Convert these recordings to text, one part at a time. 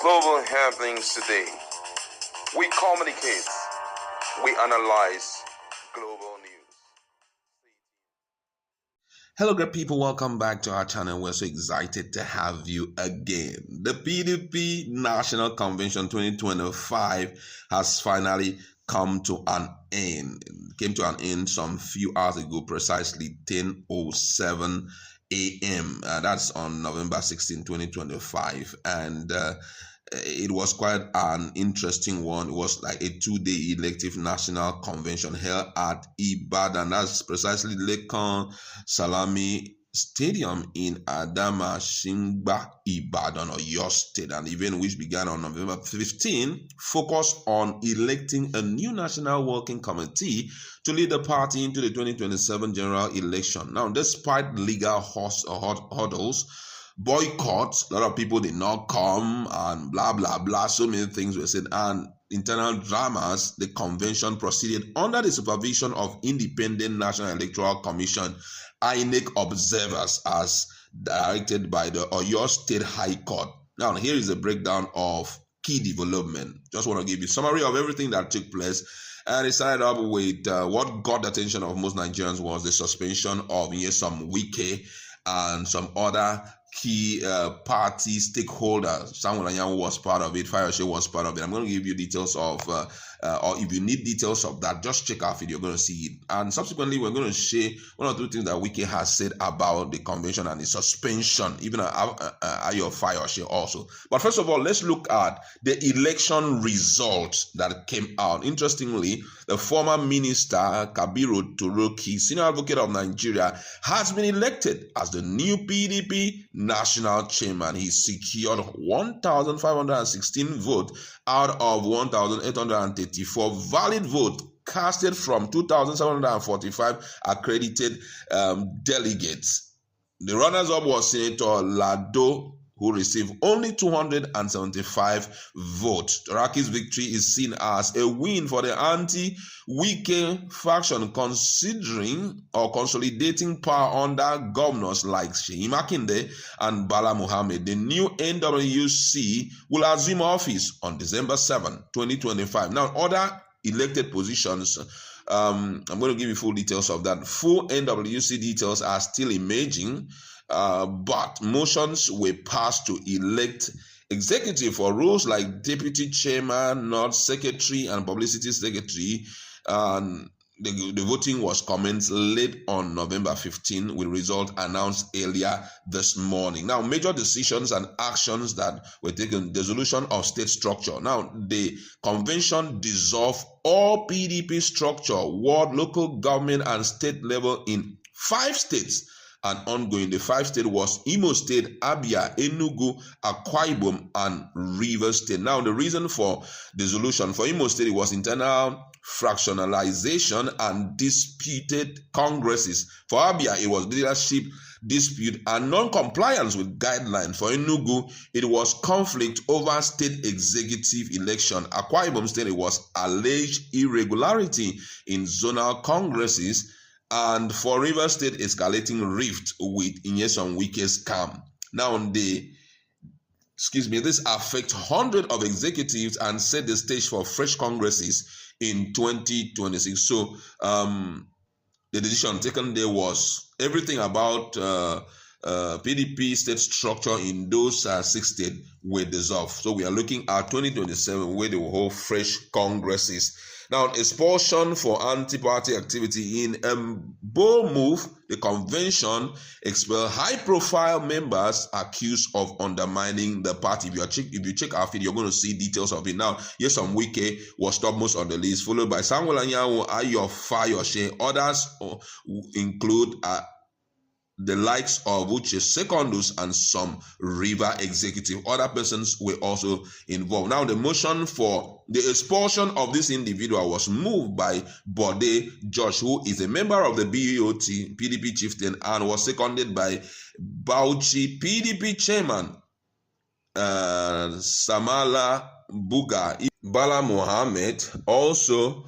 Global happenings today. We communicate. We analyze global news. Hello, great people. Welcome back to our channel. We're so excited to have you again. The PDP National Convention 2025 has finally come to an end. It came to an end some few hours ago, precisely 10:07 a.m. That's on November 16, 2025. And it was quite an interesting one. It was like a 2-day elective national convention held at Ibadan. That's precisely Lekan Salami Stadium in Adama Shingba, Ibadan, or your state. An event which began on November 15 focused on electing a new national working committee to lead the party into the 2027 general election. Now, despite legal hurdles, boycotts, a lot of people did not come, and blah blah blah, so many things were said, and internal dramas, the convention proceeded under the supervision of Independent National Electoral Commission INEC observers as directed by the Oyo State High Court. Now, here is a breakdown of key development. Just want to give you a summary of everything that took place. And it started up with what got the attention of most Nigerians was the suspension of some Wike and some other key party stakeholders. Samuel Anyanwu was part of it. Fayose was part of it. I'm going to give you details of, or if you need details of that, just check our video. You're going to see it. And subsequently, we're going to share one or two things that Wike has said about the convention and the suspension, even Ayo Fayose also. But first of all, let's look at the election results that came out. Interestingly, the former minister, Kabiru Toroki, senior advocate of Nigeria, has been elected as the new PDP national chairman. He secured 1,516 votes out of 1,834 valid votes casted from 2,745 accredited delegates. The runners-up was Senator Lado, who received only 275 votes. Toraki's victory is seen as a win for the anti-Wike faction, considering or consolidating power under governors like Sheyi Makinde and Bala Mohammed. The new NWC will assume office on December 7, 2025. Now, other elected positions, I'm going to give you full details of that. Full NWC details are still emerging. But motions were passed to elect executive for roles like deputy chairman, not secretary, and publicity secretary. The voting was commenced late on November 15, with result announced earlier this morning. Now, major decisions and actions that were taken: dissolution of state structure. Now, the convention dissolved all PDP structure, ward, local government, and state level in 5 states. And ongoing, the 5 states was Imo State, Abia, Enugu, Akwa Ibom, and Rivers State. Now, the reason for dissolution for Imo State, it was internal fractionalization and disputed congresses. For Abia, it was leadership dispute and non-compliance with guidelines. For Enugu, it was conflict over state executive election. Akwa Ibom State, it was alleged irregularity in zonal congresses. And for Rivers State, escalating rift with Nyesom Wike's scam. Now, this affects hundreds of executives and set the stage for fresh congresses in 2026. So, the decision taken there was everything about PDP state structure in those 6 states were dissolved. So we are looking at 2027, where they will hold fresh congresses. Now, expulsion for anti-party activity. In a bold move, the convention expelled high-profile members accused of undermining the party. If you check our video, you're going to see details of it. Now, Nyesom Wike was topmost on the list, followed by Samuel Anyanwu, Ayo Fayose. Others include the likes of Uche Secondus and some river executive. Other persons were also involved. Now, the motion for the expulsion of this individual was moved by Bode Josh, who is a member of the BOT PDP chieftain, and was seconded by Bauchi PDP chairman Samala Buga. Bala Mohammed also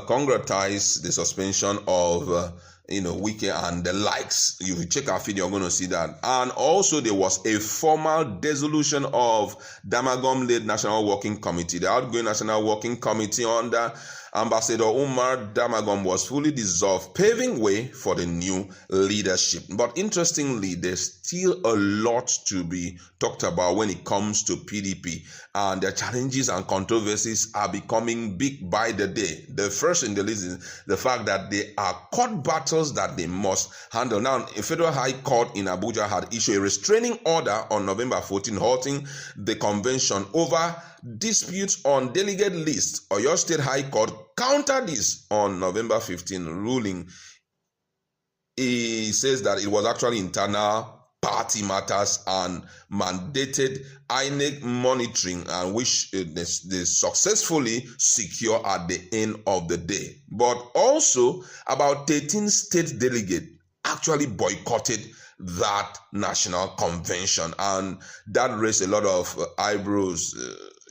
congratized the suspension of Wike and the likes. If you check our feed, you're going to see that. And also there was a formal dissolution of Damagom-led National Working Committee. The outgoing National Working Committee under Ambassador Umar Damagom was fully dissolved, paving way for the new leadership. But interestingly, there's still a lot to be talked about when it comes to PDP, and the challenges and controversies are becoming big by the day. The first in the list is the fact that there are court battles that they must handle. Now, a federal high court in Abuja had issued a restraining order on November 14, halting the convention over disputes on delegate lists. Oyo State High Court countered this on November 15, ruling. He says that it was actually internal party matters and mandated INEC monitoring, and which they successfully secure at the end of the day. But also about 13 state delegates actually boycotted that national convention, and that raised a lot of eyebrows.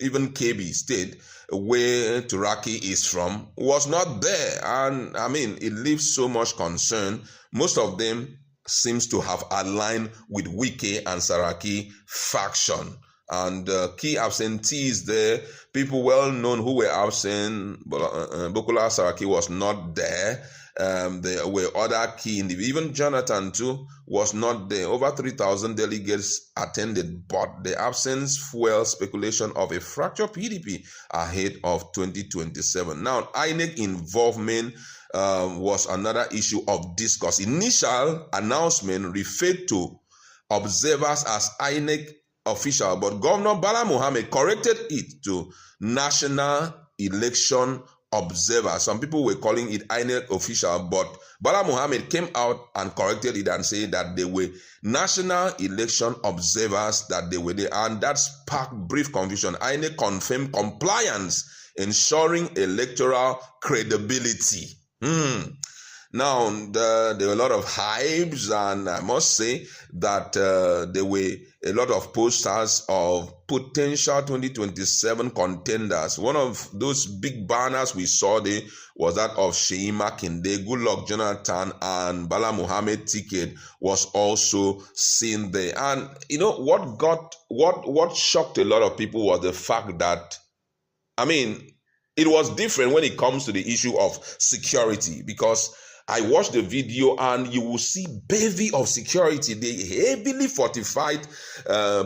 Even KB State, where Turaki is from, was not there, and I mean, it leaves so much concern. Most of them seems to have aligned with Wike and Saraki faction, and key absentees there, people well known who were absent. Bukola Saraki was not there. There were other key individuals. Even Jonathan too was not there. Over 3,000 delegates attended, but the absence fueled speculation of a fractured PDP ahead of 2027. Now, INEC involvement was another issue of discourse. Initial announcement referred to observers as INEC official, but Governor Bala Mohammed corrected it to National Election Observer. Some people were calling it INEC official, but Bala Mohammed came out and corrected it and said that they were National Election Observers, that they were there, and that sparked brief confusion. INEC confirmed compliance, ensuring electoral credibility. Now, there were a lot of hypes, and I must say that there were a lot of posters of potential 2027 contenders. One of those big banners we saw there was that of Sheyi Makinde, Goodluck Jonathan, and Bala Mohammed ticket was also seen there. And what shocked a lot of people was the fact that, I mean, it was different when it comes to the issue of security, because I watched the video and you will see bevy of security. The heavily fortified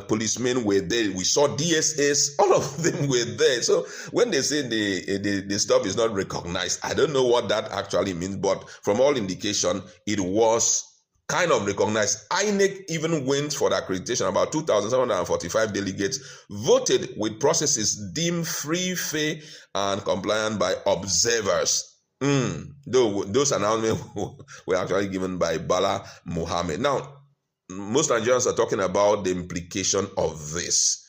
policemen were there. We saw DSS, all of them were there. So when they say the stuff is not recognized, I don't know what that actually means, but from all indication, it was kind of recognized. INEC even went for the accreditation. About 2,745 delegates voted with processes deemed free, fair, and compliant by observers. Though those announcements were actually given by Bala Mohammed. Now, most Nigerians are talking about the implication of this,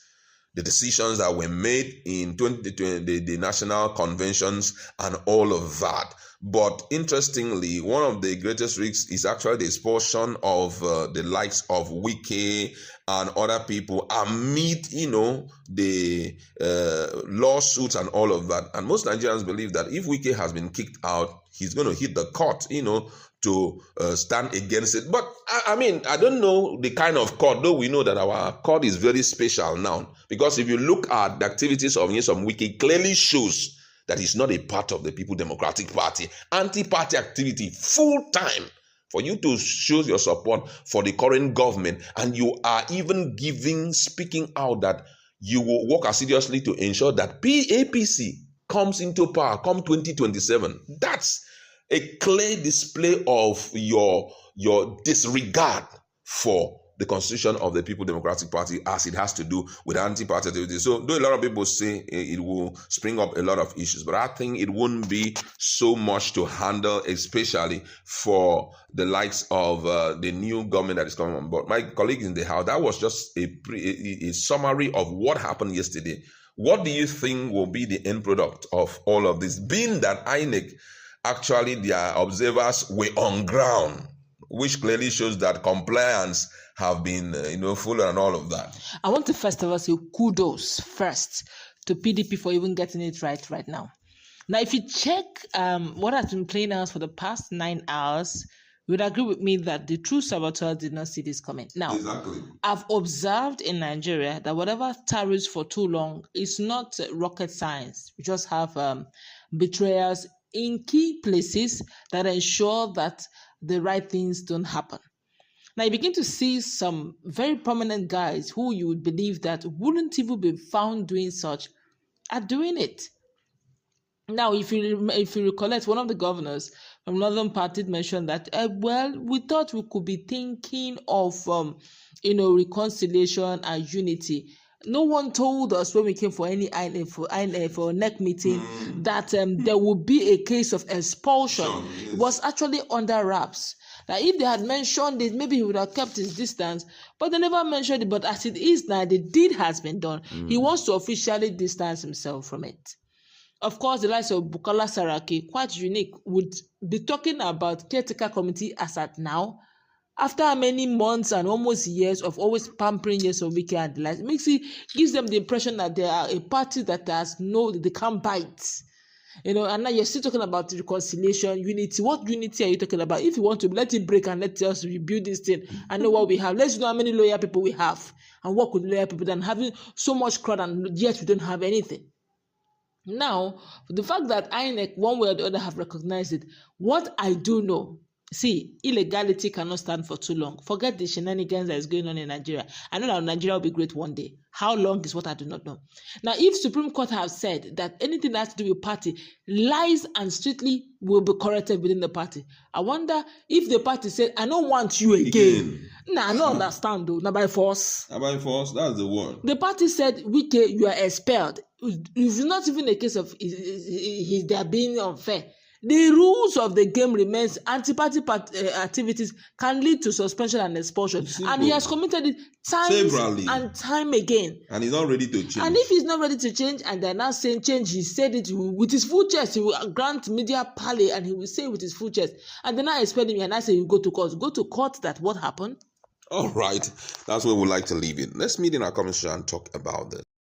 the decisions that were made in 2020, the national conventions and all of that. But interestingly, one of the greatest risks is actually the expulsion of the likes of Wike and other people amid, the lawsuits and all of that. And most Nigerians believe that if Wike has been kicked out, he's going to hit the court, to stand against it. But I mean, I don't know the kind of court, though we know that our court is very special now. Because if you look at the activities of Nyesom Wike, clearly shows that he's not a part of the People Democratic Party. Anti-party activity, full time. For you to show your support for the current government, and you are even speaking out that you will work assiduously to ensure that APC comes into power come 2027. That's a clear display of your disregard for the constitution of the People Democratic Party as it has to do with anti-party activity. So though a lot of people say it will spring up a lot of issues, but I think it wouldn't be so much to handle, especially for the likes of the new government that is coming on board. My colleagues in the House, that was just a summary of what happened yesterday. What do you think will be the end product of all of this, being that INEC, actually their observers were on ground, which clearly shows that compliance have been, full and all of that. I want to first of all say kudos first to PDP for even getting it right now. Now, if you check what has been playing out for the past 9 hours, You would agree with me that the true saboteurs did not see this coming. Now, Exactly. I've observed in Nigeria that whatever tarries for too long is not rocket science. We just have betrayals in key places that ensure that the right things don't happen. Now you begin to see some very prominent guys who you would believe that wouldn't even be found doing such are doing it. Now, if you recollect, one of the governors from Northern Party mentioned that, well, we thought we could be thinking of, reconciliation and unity. No one told us when we came for any for NEC meeting that there would be a case of expulsion. It was actually under wraps. Now, if they had mentioned it, maybe he would have kept his distance, but they never mentioned it. But as it is now, the deed has been done. He wants to officially distance himself from it. Of course, the likes of Bukola Saraki, quite unique, would be talking about caretaker committee as at now, after many months and almost years of always pampering Nyesom Wike and the likes. It gives them the impression that they are a party that they can't bite. And now you're still talking about reconciliation, unity. What unity are you talking about? If you want to let it break and let us rebuild this thing and know what we have, let's know how many loyal people we have and work with loyal people than having so much crowd and yet we don't have anything. Now, the fact that INEC, one way or the other, have recognized it, what I do know, see, illegality cannot stand for too long. Forget the shenanigans that is going on in Nigeria. I know that Nigeria will be great one day. How long is what I do not know. Now, if Supreme Court have said that anything that has to do with party, lies and strictly will be corrected within the party, I wonder if the party said, I don't want you again. Nah, I don't understand though. Now by force. Now by force, that's the word. The party said, Wike, you are expelled. It's not even a case of they are being unfair. The rules of the game remains. Anti-party activities can lead to suspension and expulsion. Simple. And he has committed it time and time again. And he's not ready to change. And if he's not ready to change, and they're now saying change, he said it with his full chest. He will grant media parley and he will say it with his full chest. And then I expect him and I say, you go to court. Go to court that what happened? All right. That's where we'd like to leave it. Let's meet in our comment section and talk about this.